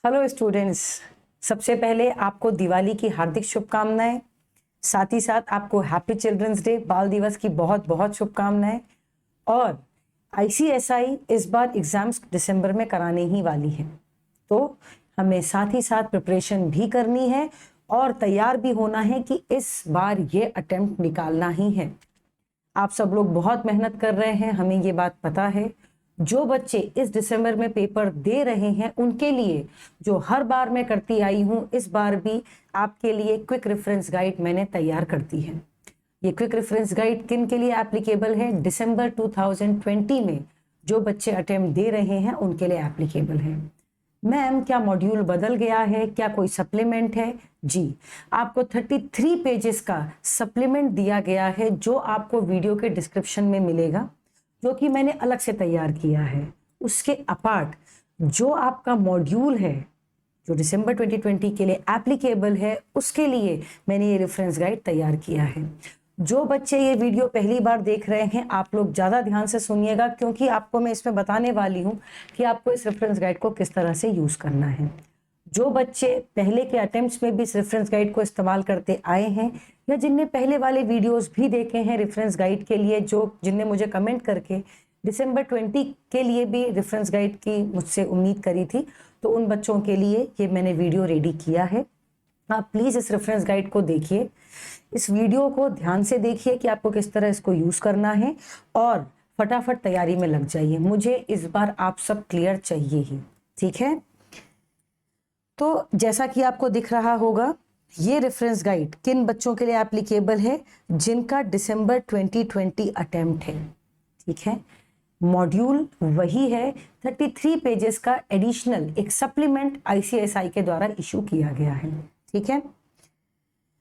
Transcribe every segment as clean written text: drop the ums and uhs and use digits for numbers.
Hello students, सबसे पहले आपको दिवाली की हार्दिक शुभकामनाएं। साथ ही साथ आपको हैप्पी चिल्ड्रंस डे, बाल दिवस की बहुत बहुत शुभकामनाएं। और आईसीएसआई इस बार एग्जाम्स दिसंबर में कराने ही वाली है, तो हमें साथ ही साथ प्रिपरेशन भी करनी है और तैयार भी होना है कि इस बार ये अटेम्प्ट निकालना ही है। आप सब लोग बहुत मेहनत कर रहे हैं, हमें ये बात पता है। जो बच्चे इस दिसंबर में पेपर दे रहे हैं उनके लिए, जो हर बार मैं करती आई हूं, इस बार भी आपके लिए क्विक रेफरेंस गाइड मैंने तैयार कर दी है। ये क्विक रेफरेंस गाइड किन के लिए एप्लीकेबल है? दिसंबर 2020 में जो बच्चे अटेम्प्ट दे रहे हैं उनके लिए एप्लीकेबल है। मैम, क्या मॉड्यूल बदल गया है? क्या कोई सप्लीमेंट है? जी, आपको 33 पेजेस का सप्लीमेंट दिया गया है जो आपको वीडियो के डिस्क्रिप्शन में मिलेगा, जो कि मैंने अलग से तैयार किया है। उसके अपार्ट जो आपका मॉड्यूल है जो दिसंबर 2020 के लिए एप्लीकेबल है, उसके लिए मैंने ये रेफरेंस गाइड तैयार किया है। जो बच्चे ये वीडियो पहली बार देख रहे हैं, आप लोग ज़्यादा ध्यान से सुनिएगा, क्योंकि आपको मैं इसमें बताने वाली हूँ कि आपको इस रेफरेंस गाइड को किस तरह से यूज़ करना है। जो बच्चे पहले के अटेम्प्ट्स में भी इस रेफरेंस गाइड को इस्तेमाल करते आए हैं, या जिनने पहले वाले वीडियोस भी देखे हैं रेफरेंस गाइड के लिए, जिनने मुझे कमेंट करके दिसंबर 20 के लिए भी रेफरेंस गाइड की मुझसे उम्मीद करी थी, तो उन बच्चों के लिए ये मैंने वीडियो रेडी किया है। आप प्लीज़ इस रेफरेंस गाइड को देखिए, इस वीडियो को ध्यान से देखिए कि आपको किस तरह इसको यूज़ करना है, और फटाफट तैयारी में लग जाइए। मुझे इस बार आप सब क्लियर चाहिए ही, ठीक है? तो जैसा कि आपको दिख रहा होगा, ये रेफरेंस गाइड किन बच्चों के लिए एप्लीकेबल है? जिनका दिसंबर 2020 अटेम्प्ट है, ठीक है? मॉड्यूल वही है, 33 पेजेस का एडिशनल एक सप्लीमेंट आईसीएसआई के द्वारा इशू किया गया है, ठीक है?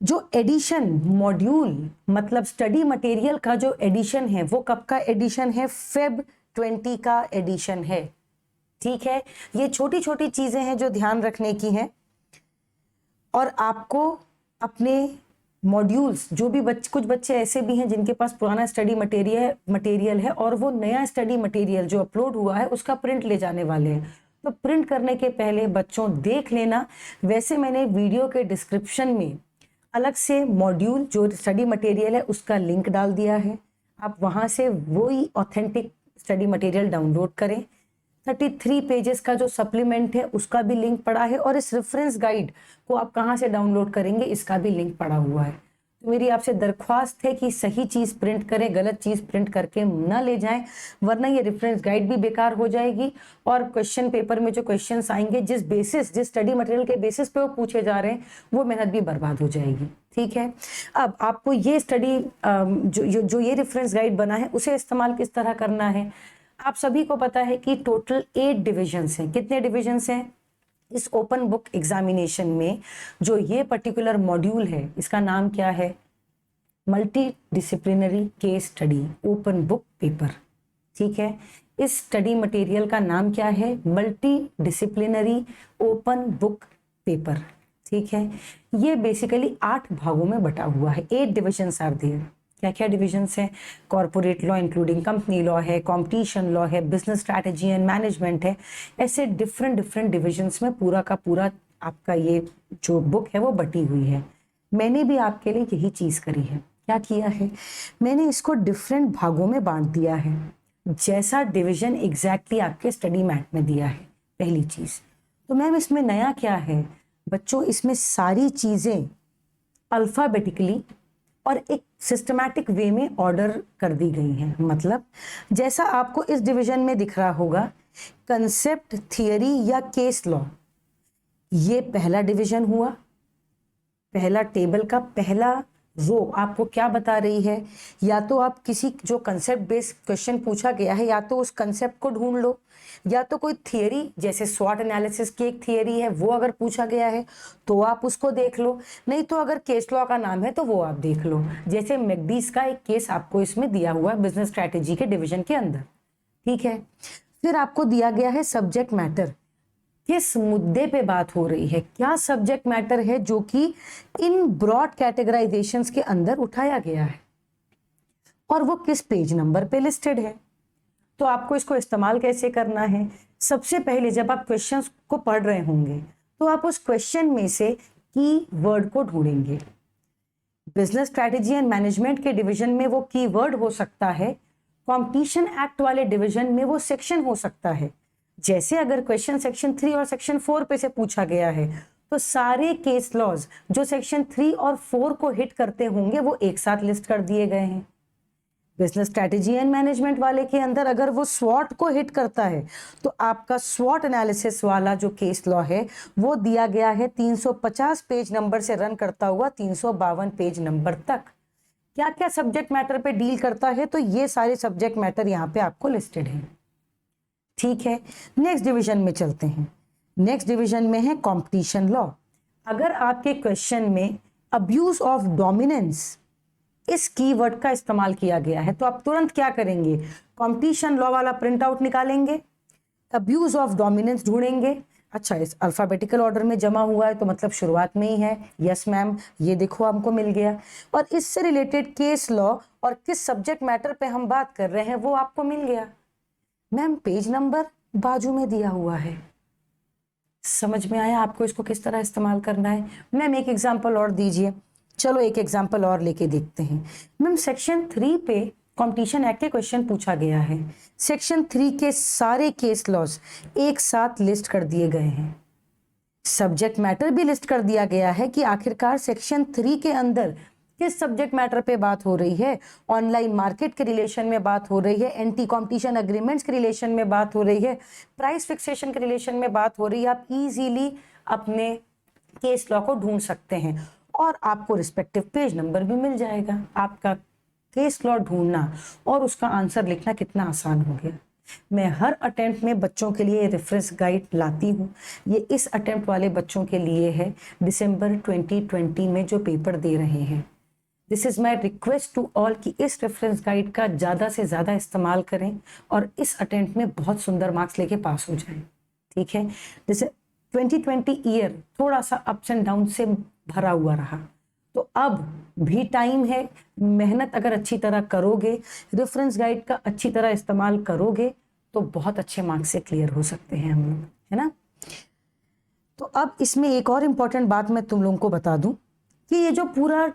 जो एडिशन मॉड्यूल मतलब स्टडी मटेरियल का जो एडिशन है, वो कब का एडिशन है? फेब 20 का एडिशन है, ठीक है? ये छोटी छोटी चीजें हैं जो ध्यान रखने की हैं, और आपको अपने मॉड्यूल्स, जो भी कुछ बच्चे ऐसे भी हैं जिनके पास पुराना स्टडी मटेरियल है और वो नया स्टडी मटेरियल जो अपलोड हुआ है उसका प्रिंट ले जाने वाले हैं, तो प्रिंट करने के पहले बच्चों देख लेना। वैसे मैंने वीडियो के डिस्क्रिप्शन में अलग से मॉड्यूल जो स्टडी मटेरियल है उसका लिंक डाल दिया है, आप वहां से वही ऑथेंटिक स्टडी मटेरियल डाउनलोड करें। 33 पेजेस का जो सप्लीमेंट है उसका भी लिंक पड़ा है, और इस रेफरेंस गाइड को आप कहाँ से डाउनलोड करेंगे इसका भी लिंक पड़ा हुआ है। तो मेरी आपसे दरख्वास्त है कि सही चीज़ प्रिंट करें, गलत चीज़ प्रिंट करके ना ले जाएं, वरना ये रेफरेंस गाइड भी बेकार हो जाएगी, और क्वेश्चन पेपर में जो क्वेश्चंस आएंगे जिस स्टडी मटेरियल के बेसिस पे वो पूछे जा रहे हैं, वो मेहनत भी बर्बाद हो जाएगी, ठीक है? अब आपको ये स्टडी जो ये रेफरेंस गाइड बना है उसे इस्तेमाल किस तरह करना है? आप सभी को पता है कि टोटल 8 डिविजन्स हैं। कितने डिविजन्स हैं? इस ओपन बुक एग्जामिनेशन में जो ये पर्टिकुलर मॉड्यूल है, इसका नाम क्या है? Multi disciplinary case study open book paper, ठीक है? इस स्टडी मटेरियल का नाम क्या है? Multi disciplinary open book paper, ठीक है? ये बेसिकली 8 भागों में बटा हुआ है। 8 डिविजन्स आर देयर। क्या क्या डिविजन्स हैं? Corporate law including company law है, कॉम्पिटिशन लॉ है, बिजनेस स्ट्रैटेजी एंड मैनेजमेंट है। ऐसे डिफरेंट डिविजन्स में पूरा का पूरा आपका ये जो बुक है वो बटी हुई है। मैंने भी आपके लिए यही चीज़ करी है। क्या किया है? मैंने इसको डिफरेंट भागों में बांट दिया है, जैसा डिवीजन एग्जैक्टली आपके स्टडी मैट में दिया है, पहली चीज़। तो मैम इसमें नया क्या है? बच्चों, इसमें सारी चीज़ें अल्फ़ाबेटिकली और एक सिस्टमैटिक वे में ऑर्डर कर दी गई हैं। मतलब जैसा आपको इस डिवीजन में दिख रहा होगा, कंसेप्ट, थियरी या केस लॉ, ये पहला डिवीजन हुआ। पहला टेबल का पहला रो आपको क्या बता रही है? या तो आप किसी जो कंसेप्ट बेस्ड क्वेश्चन पूछा गया है, या तो उस कंसेप्ट को ढूंढ लो, या तो कोई थियरी जैसे स्वॉट एनालिसिस की एक थियरी है वो अगर पूछा गया है तो आप उसको देख लो, नहीं तो अगर केस लॉ का नाम है तो वो आप देख लो। जैसे मैकडीज का एक केस आपको इसमें दिया हुआ है बिजनेस स्ट्रैटेजी के डिवीजन के अंदर, ठीक है? फिर आपको दिया गया है सब्जेक्ट मैटर, किस मुद्दे पे बात हो रही है, क्या सब्जेक्ट मैटर है जो कि इन ब्रॉड कैटेगराइजेशंस के अंदर उठाया गया है, और वो किस पेज नंबर पे लिस्टेड है। तो आपको इसको इस्तेमाल कैसे करना है? सबसे पहले जब आप क्वेश्चंस को पढ़ रहे होंगे तो आप उस क्वेश्चन में से की वर्ड को ढूंढेंगे। बिजनेस स्ट्रैटेजी एंड मैनेजमेंट के डिवीजन में वो की वर्ड हो सकता है, कंपटीशन एक्ट वाले डिवीजन में वो सेक्शन हो सकता है। जैसे अगर क्वेश्चन सेक्शन 3 और सेक्शन 4 पे से पूछा गया है तो सारे केस लॉज जो सेक्शन 3 और 4 को हिट करते होंगे वो एक साथ लिस्ट कर दिए गए हैं। बिजनेस स्ट्रैटेजी एंड मैनेजमेंट वाले के अंदर अगर वो स्वॉट को हिट करता है तो आपका स्वॉट एनालिसिस वाला जो केस लॉ है वो दिया गया है 350 पेज नंबर से रन करता हुआ 352 पेज नंबर तक। क्या क्या सब्जेक्ट मैटर पे डील करता है? तो ये सारे सब्जेक्ट मैटर यहाँ पे आपको लिस्टेड है। ठीक है, नेक्स्ट डिवीजन में चलते हैं। नेक्स्ट डिवीजन में है कंपटीशन लॉ। अगर आपके क्वेश्चन में अब्यूज ऑफ डोमिनेंस इस कीवर्ड का इस्तेमाल किया गया है तो आप तुरंत क्या करेंगे? कंपटीशन लॉ वाला प्रिंट आउट निकालेंगे, अब्यूज ऑफ डोमिनेंस ढूंढेंगे। अच्छा, इस अल्फाबेटिकल ऑर्डर में जमा हुआ है तो मतलब शुरुआत में ही है। यस मैम, ये देखो हमको मिल गया। और इससे रिलेटेड केस लॉ और किस सब्जेक्ट मैटर पे हम बात कर रहे हैं वो आपको मिल गया। मैम पेज नंबर बाजू में दिया हुआ है। समझ में आया आपको इसको किस तरह इस्तेमाल करना है? मैम एक एग्जांपल और दीजिए। चलो एक एग्जांपल और लेके देखते हैं। मैम सेक्शन 3 पे कंपटीशन एक्ट के क्वेश्चन पूछा गया है। सेक्शन 3 के सारे केस लॉज एक साथ लिस्ट कर दिए गए हैं। सब्जेक्ट मैटर भी लिस्ट कर दिया गया है कि आखिरकार सेक्शन 3 के अंदर किस सब्जेक्ट मैटर पे बात हो रही है। ऑनलाइन मार्केट के रिलेशन में बात हो रही है, एंटी कंपटीशन एग्रीमेंट्स के रिलेशन में बात हो रही है, प्राइस फिक्सेशन के रिलेशन में बात हो रही है। आप इजीली अपने केस लॉ को ढूंढ सकते हैं और आपको रिस्पेक्टिव पेज नंबर भी मिल जाएगा। आपका केस लॉ ढूंढना और उसका आंसर लिखना कितना आसान हो गया। मैं हर अटेम्प्ट में बच्चों के लिए रेफरेंस गाइड लाती हूँ। ये इस अटेम्प्ट वाले बच्चों के लिए है दिसंबर 2020 में जो पेपर दे रहे हैं। This is my request to all कि इस रेफरेंस गाइड का ज़्यादा से ज़्यादा इस्तेमाल करें और इस अटेम्प्ट में बहुत सुंदर मार्क्स लेके पास हो जाएं। ठीक है, जैसे 2020 ईयर थोड़ा सा अप्स एंड डाउन से भरा हुआ रहा तो अब भी टाइम है। मेहनत अगर अच्छी तरह करोगे, रेफरेंस गाइड का अच्छी तरह इस्तेमाल करोगे तो बहुत अच्छे मार्क्स से क्लियर हो सकते हैं हम लोग, है ना। तो अब इसमें एक और इम्पॉर्टेंट बात मैं तुम लोगों को बता दूं कि ये जो पूरा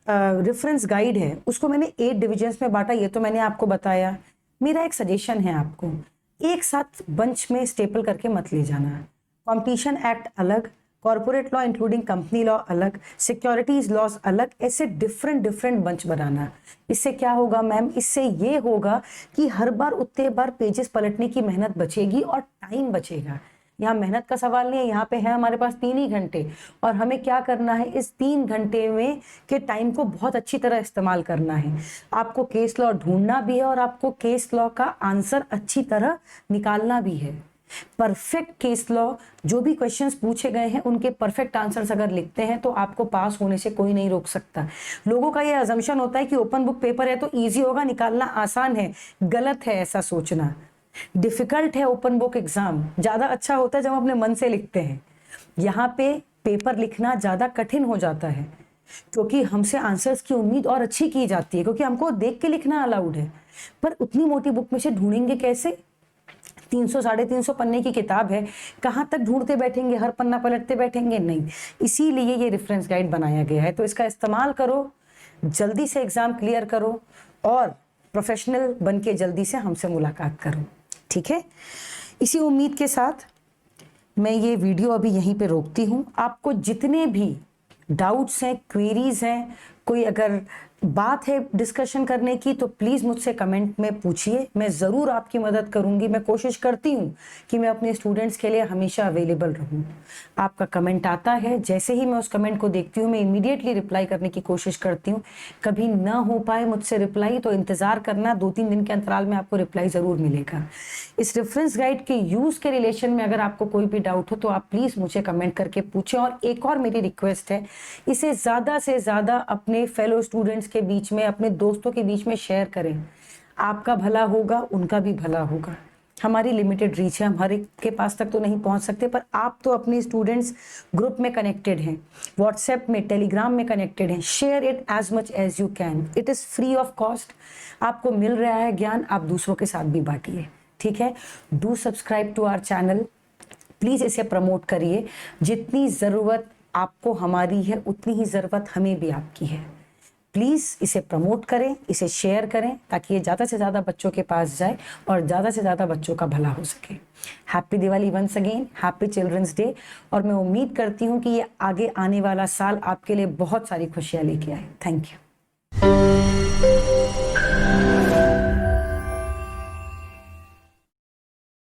रेफरेंस गाइड है उसको मैंने 8 डिविजन्स में बांटा। ये तो मैंने आपको बताया। मेरा एक सजेशन है आपको, एक साथ बंच में स्टेपल करके मत ले जाना। कॉम्पिटिशन एक्ट अलग, corporate law including company law अलग, सिक्योरिटीज लॉज अलग, ऐसे डिफरेंट बंच बनाना। इससे क्या होगा मैम? इससे ये होगा कि हर बार उतने बार पेजेस पलटने की मेहनत बचेगी और टाइम बचेगा। यहाँ मेहनत का सवाल नहीं है, यहाँ पे है हमारे पास 3 ही घंटे और हमें क्या करना है, इस 3 घंटे में के टाइम को बहुत अच्छी तरह इस्तेमाल करना है। आपको केस लॉ ढूंढना भी है और आपको केस लॉ का आंसर अच्छी तरह निकालना भी है। परफेक्ट केस लॉ जो भी क्वेश्चंस पूछे गए हैं उनके परफेक्ट आंसर्स अगर लिखते हैं तो आपको पास होने से कोई नहीं रोक सकता। लोगों का ये अजम्पशन होता है कि ओपन बुक पेपर है तो इजी होगा, निकालना आसान है। गलत है ऐसा सोचना। डिफिकल्ट है ओपन बुक एग्जाम, ज्यादा अच्छा होता है जब हम अपने मन से लिखते हैं। यहाँ पे पेपर लिखना ज्यादा कठिन हो जाता है क्योंकि हमसे आंसर्स की उम्मीद और अच्छी की जाती है क्योंकि हमको देख के लिखना अलाउड है। पर उतनी मोटी बुक में से ढूंढेंगे कैसे? 300 350 पन्ने की किताब है, कहाँ तक ढूंढते बैठेंगे, हर पन्ना पलटते बैठेंगे? नहीं। इसीलिए ये रेफरेंस गाइड बनाया गया है। तो इसका इस्तेमाल करो, जल्दी से एग्जाम क्लियर करो और प्रोफेशनल बन के जल्दी से हमसे मुलाकात करो। ठीक है, इसी उम्मीद के साथ मैं ये वीडियो अभी यहीं पे रोकती हूँ। आपको जितने भी डाउट्स हैं, क्वेरीज हैं, कोई अगर बात है डिस्कशन करने की तो प्लीज मुझसे कमेंट में पूछिए। मैं जरूर आपकी मदद करूंगी। मैं कोशिश करती हूँ कि मैं अपने स्टूडेंट्स के लिए हमेशा अवेलेबल रहूं। आपका कमेंट आता है, जैसे ही मैं उस कमेंट को देखती हूँ मैं इमीडिएटली रिप्लाई करने की कोशिश करती हूँ। कभी ना हो पाए मुझसे रिप्लाई तो इंतजार करना, 2-3 दिन के अंतराल में आपको रिप्लाई जरूर मिलेगा। इस रेफरेंस गाइड के यूज के रिलेशन में अगर आपको कोई भी डाउट हो तो आप प्लीज मुझे कमेंट करके पूछें। और एक और मेरी रिक्वेस्ट है, इसे ज्यादा से ज्यादा अपने फेलो स्टूडेंट्स के बीच में, अपने दोस्तों के बीच में शेयर करें। आपका भला होगा, उनका भी भला होगा। हमारी लिमिटेड रीच है, हम हर एक के पास तक तो नहीं पहुंच सकते, पर आप तो अपने स्टूडेंट्स ग्रुप में कनेक्टेड हैं, व्हाट्सएप में, टेलीग्राम में कनेक्टेड हैं, share it as much as you can, it is free of cost. आपको मिल रहा है ज्ञान, आप दूसरों के साथ भी बांटिए, ठीक है। Do subscribe to our channel, please इसे प्रमोट करिए। जितनी ज़रूरत आपको हमारी है उतनी ही ज़रूरत हमें भी आपकी है। प्लीज़ इसे प्रमोट करें, इसे शेयर करें, ताकि ये ज़्यादा से ज़्यादा बच्चों के पास जाए और ज़्यादा से ज़्यादा बच्चों का भला हो सके। Happy Diwali once again, happy children's day. और मैं उम्मीद करती हूँ कि ये आगे आने वाला साल आपके लिए बहुत सारी खुशियाँ लेके आए। Thank you.